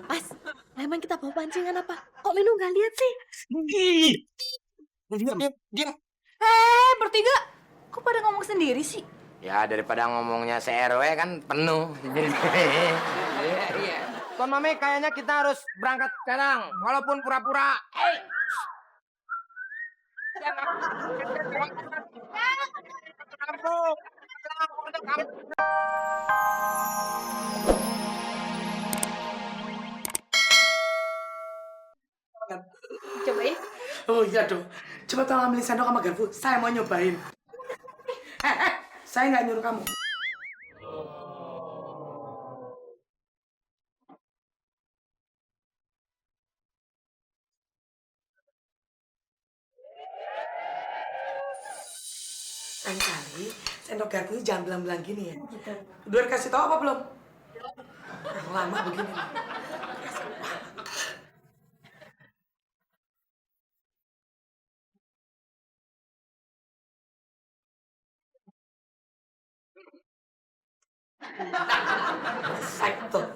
Mas, emang kita bawa pancingan apa? Kok Minu nggak lihat sih? Diam. Bertiga. Kok pada ngomong sendiri sih? Ya daripada ngomongnya se-RW kan penuh. Iya. Tuan Mami, kayaknya kita harus berangkat sekarang, walaupun pura-pura. Cobain. Oh iya dong. Coba tolong ambilin sendok sama garpu. Saya mau nyobain. Saya nggak nyuruh kamu. Lain kali sendok garpunya jangan belang-belang gini ya. Udah dikasih tahu apa belum? Lama begini. Sektor.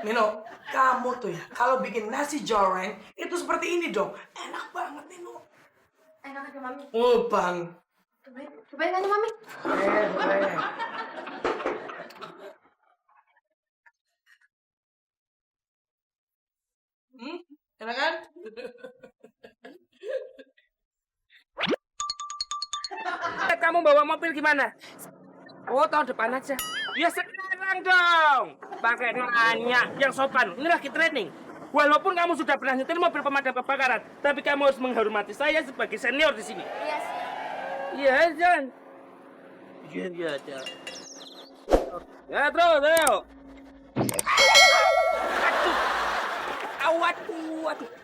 Nino, kamu tuh ya, kalau bikin nasi goreng itu seperti ini dong. Enak banget, Nino. Enak aja, Mami. Oh, Bang. Cobain aja, Mami. Boleh. Enak kan? Kamu bawa mobil gimana? Oh, tahun depan aja. Ya sekarang dong. Pakai nanya yang sopan. Ini lagi training. Walaupun kamu sudah pernah nyetir mobil pemadam kebakaran, tapi kamu harus menghormati saya sebagai senior di sini. Iya sih. Iya, Jan. Iya, Jan. Ya, terus, ayo. Aduh.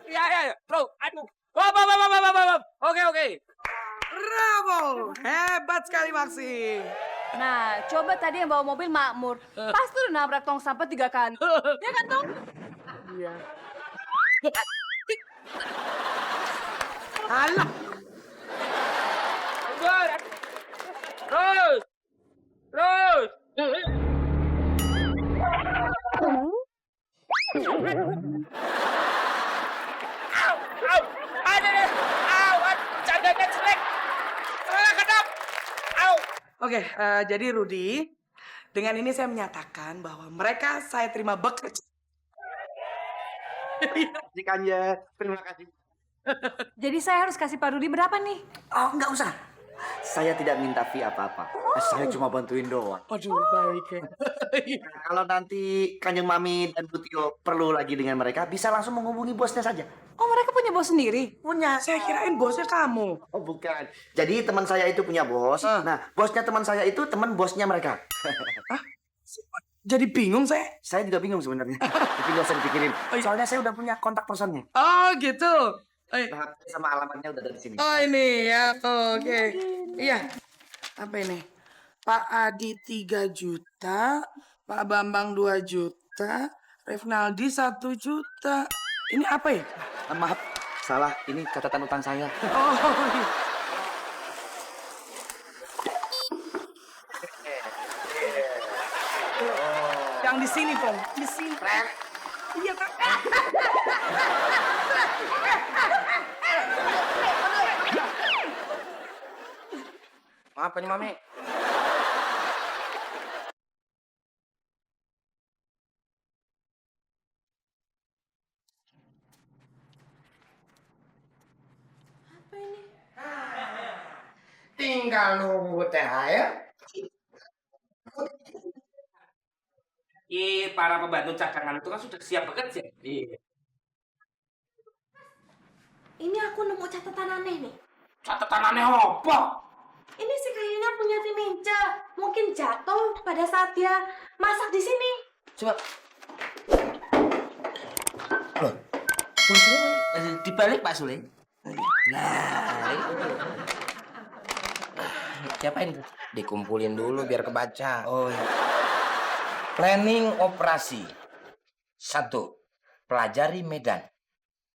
Ya. Terus, aduh. Hop. Oke. Bravo! Hebat sekali, Maksi. Nah, coba tadi yang bawa mobil makmur. Pasti udah nabrak tong sampah 3 kali. Ya kan, Tong? Iya. Alah. Terus. Au. Aduh. Jaganya jelek. Kedap. Au. Oke, jadi Rudi, dengan ini saya menyatakan bahwa mereka saya terima bekerja. Kanya, terima kasih. Jadi saya harus kasih Pak Rudi berapa nih? Oh, enggak usah. Saya tidak minta fee apa-apa. Saya cuma bantuin doang. Aduh, baik ya. Kalau nanti Kanjeng Mami dan Butio perlu lagi dengan mereka, bisa langsung menghubungi bosnya saja. Oh, mereka punya bos sendiri? Punya, saya kirain bosnya kamu. Oh, bukan. Jadi teman saya itu punya bos. Nah, bosnya teman saya itu teman bosnya mereka. Jadi bingung saya. Saya juga bingung sebenarnya. Tapi nggak usah dipikirin. Soalnya saya udah punya kontak personnya. Oh, gitu. Nah, sama alamatnya udah dari sini. Oh, ini ya. Oke. Iya. Apa ini? Pak Adi 3 juta, Pak Bambang 2 juta, Revnaldi 1 juta. Ini apa ya? Maaf, salah. Ini catatan utang saya. Oh, iya. Yang di sini, Pong. Di sini. Iya, Kak. Apa nih, Mami? Apa ini? Tinggal nunggu THR. Para pembantu cadangan itu kan sudah siap bekerja. Iya. Ini aku nemu catatan aneh nih. Catatan aneh apa? Ini sih kayaknya punya tim Minca. Mungkin jatuh pada saat dia masak di sini. Coba. Loh. Sule dibalik Pak Sule. Nah, itu. Siapa ini? Dikumpulin dulu biar kebaca. Oh iya. Planning operasi. 1. Pelajari Medan.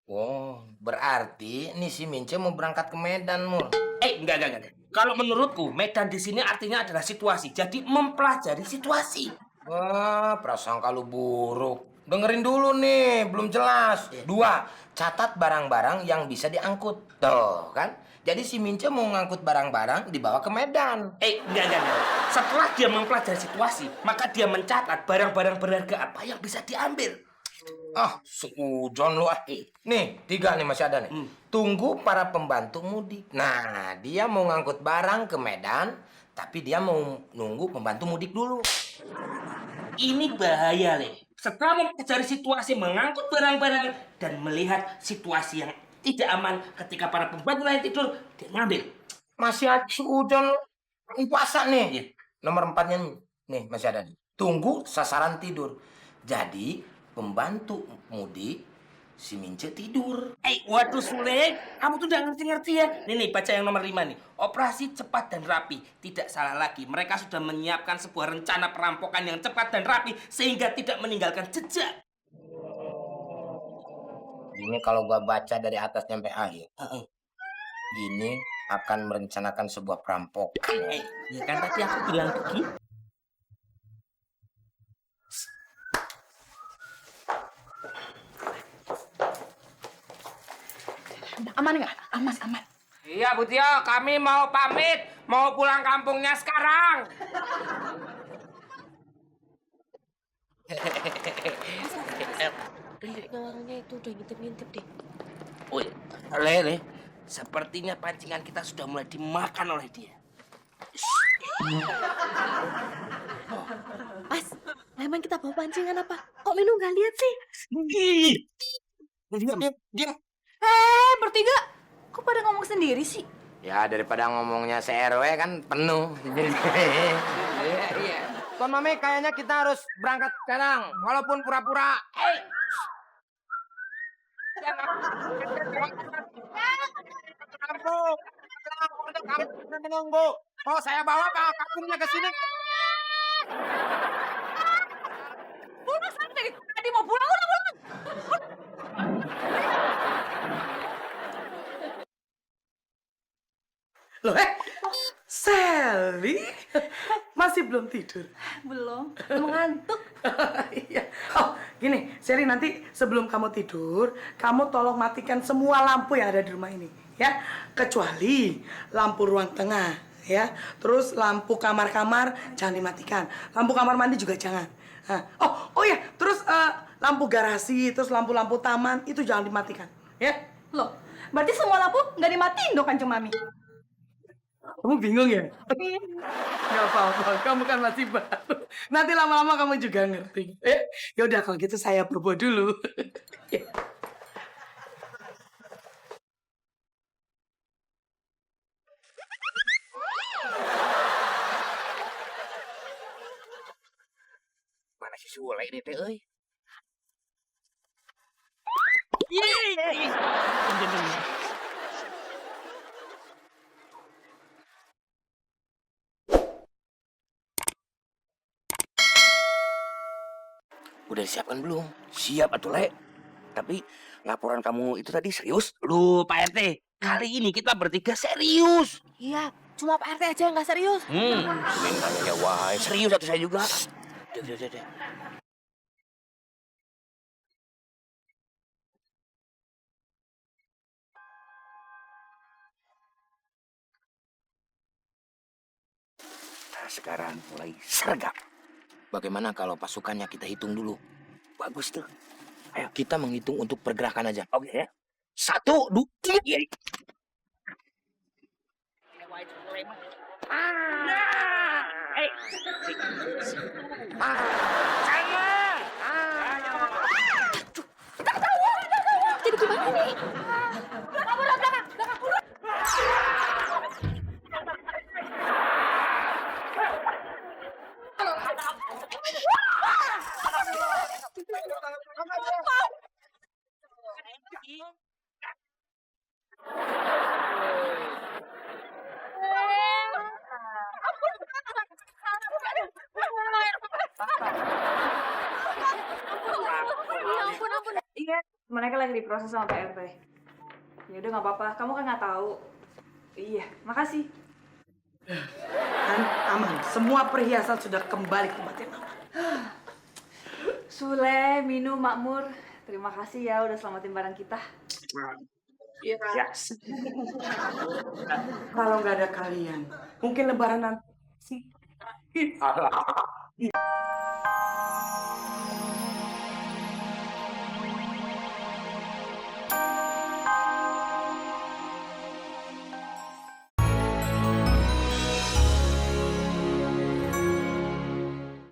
Oh, berarti nih si Mince mau berangkat ke Medan, Mur. Enggak. Kalau menurutku, Medan di sini artinya adalah situasi. Jadi mempelajari situasi. Wah, prasangka lu buruk. Dengerin dulu nih, belum jelas. 2, catat barang-barang yang bisa diangkut. Tuh, kan? Jadi si Mince mau ngangkut barang-barang dibawa ke Medan. Enggak. Setelah dia mempelajari situasi, maka dia mencatat barang-barang berharga apa yang bisa diambil. Ah, seujon lu ah. Nih, 3 nih masih ada nih. Tunggu para pembantu mudik. Nah, dia mau ngangkut barang ke Medan, tapi dia mau nunggu pembantu mudik dulu. Ini bahaya, Le. Setelah mempelajari situasi mengangkut barang-barang dan melihat situasi yang tidak aman ketika para pembantu lain tidur, dia ngambil. Masih ada seujon puasa nih. Nomor 4-nya nih masih ada nih. Tunggu sasaran tidur. Jadi, pembantu mudik si Mince tidur. Waduh Sule, kamu tuh udah ngerti-ngerti ya. Nih, baca yang nomor 5 nih. Operasi cepat dan rapi. Tidak salah lagi, mereka sudah menyiapkan sebuah rencana perampokan yang cepat dan rapi sehingga tidak meninggalkan jejak. Ini kalau gua baca dari atas sampai akhir. Ini akan merencanakan sebuah perampokan. Ya kan tadi aku bilang begitu. Aman nggak? Aman. Iya, Bu Tio, kami mau pamit. Mau pulang kampungnya sekarang. Orangnya itu udah ngintip-ngintip deh. Woi, Lele, sepertinya pancingan kita sudah mulai dimakan oleh dia. Mas, emang kita bawa pancingan apa? Kok Minu nggak lihat sih? Diam. Bertiga. Kok pada ngomong sendiri sih? Ya daripada ngomongnya se-RW kan penuh. Iya. Tuan Mami, kayaknya kita harus berangkat sekarang, walaupun pura-pura. Kampung menunggu. Mau saya bawa Pak kampungnya ke sini. Bunuh sana dari tadi mau pulang udah pulang. Loh, Sally? Masih belum tidur? Belum ngantuk. Iya. Oh, gini, Sally, nanti sebelum kamu tidur, kamu tolong matikan semua lampu yang ada di rumah ini, ya. Kecuali lampu ruang tengah, ya. Terus lampu kamar-kamar jangan dimatikan. Lampu kamar mandi juga jangan. Nah, oh ya, terus lampu garasi, terus lampu-lampu taman itu jangan dimatikan, ya. Loh, berarti semua lampu nggak dimatiin dong Kanjeng Mami? Kamu bingung ya? Gak apa-apa, kamu kan masih baru. Nanti lama-lama kamu juga ngerti. Ya udah kalau gitu saya bobo dulu. Mana si Sule ini teh euy? Udah disiapkan belum? Siap atuh, Le. Tapi laporan kamu itu tadi serius? Lu, Pak RT, kali ini kita bertiga serius. Iya, cuma Pak RT aja yang nggak serius. Main tanya wah, serius atuh saya juga. Udah. Nah, sekarang mulai sergap. Bagaimana kalau pasukannya kita hitung dulu? Bagus tuh. Ayo kita menghitung untuk pergerakan aja. Oke ya. 1, 2, 3. Jadi gimana nih? Iya, mereka lagi diproses sama Pak RT. Ya udah nggak apa-apa, kamu kan nggak tahu. Iya, makasih. Kan aman, semua perhiasan sudah kembali ke tempat yang aman. Sule, Minu, Makmur, terima kasih ya udah selamatin barang kita. Iya. Kalau nggak ada kalian, mungkin lebaran nanti.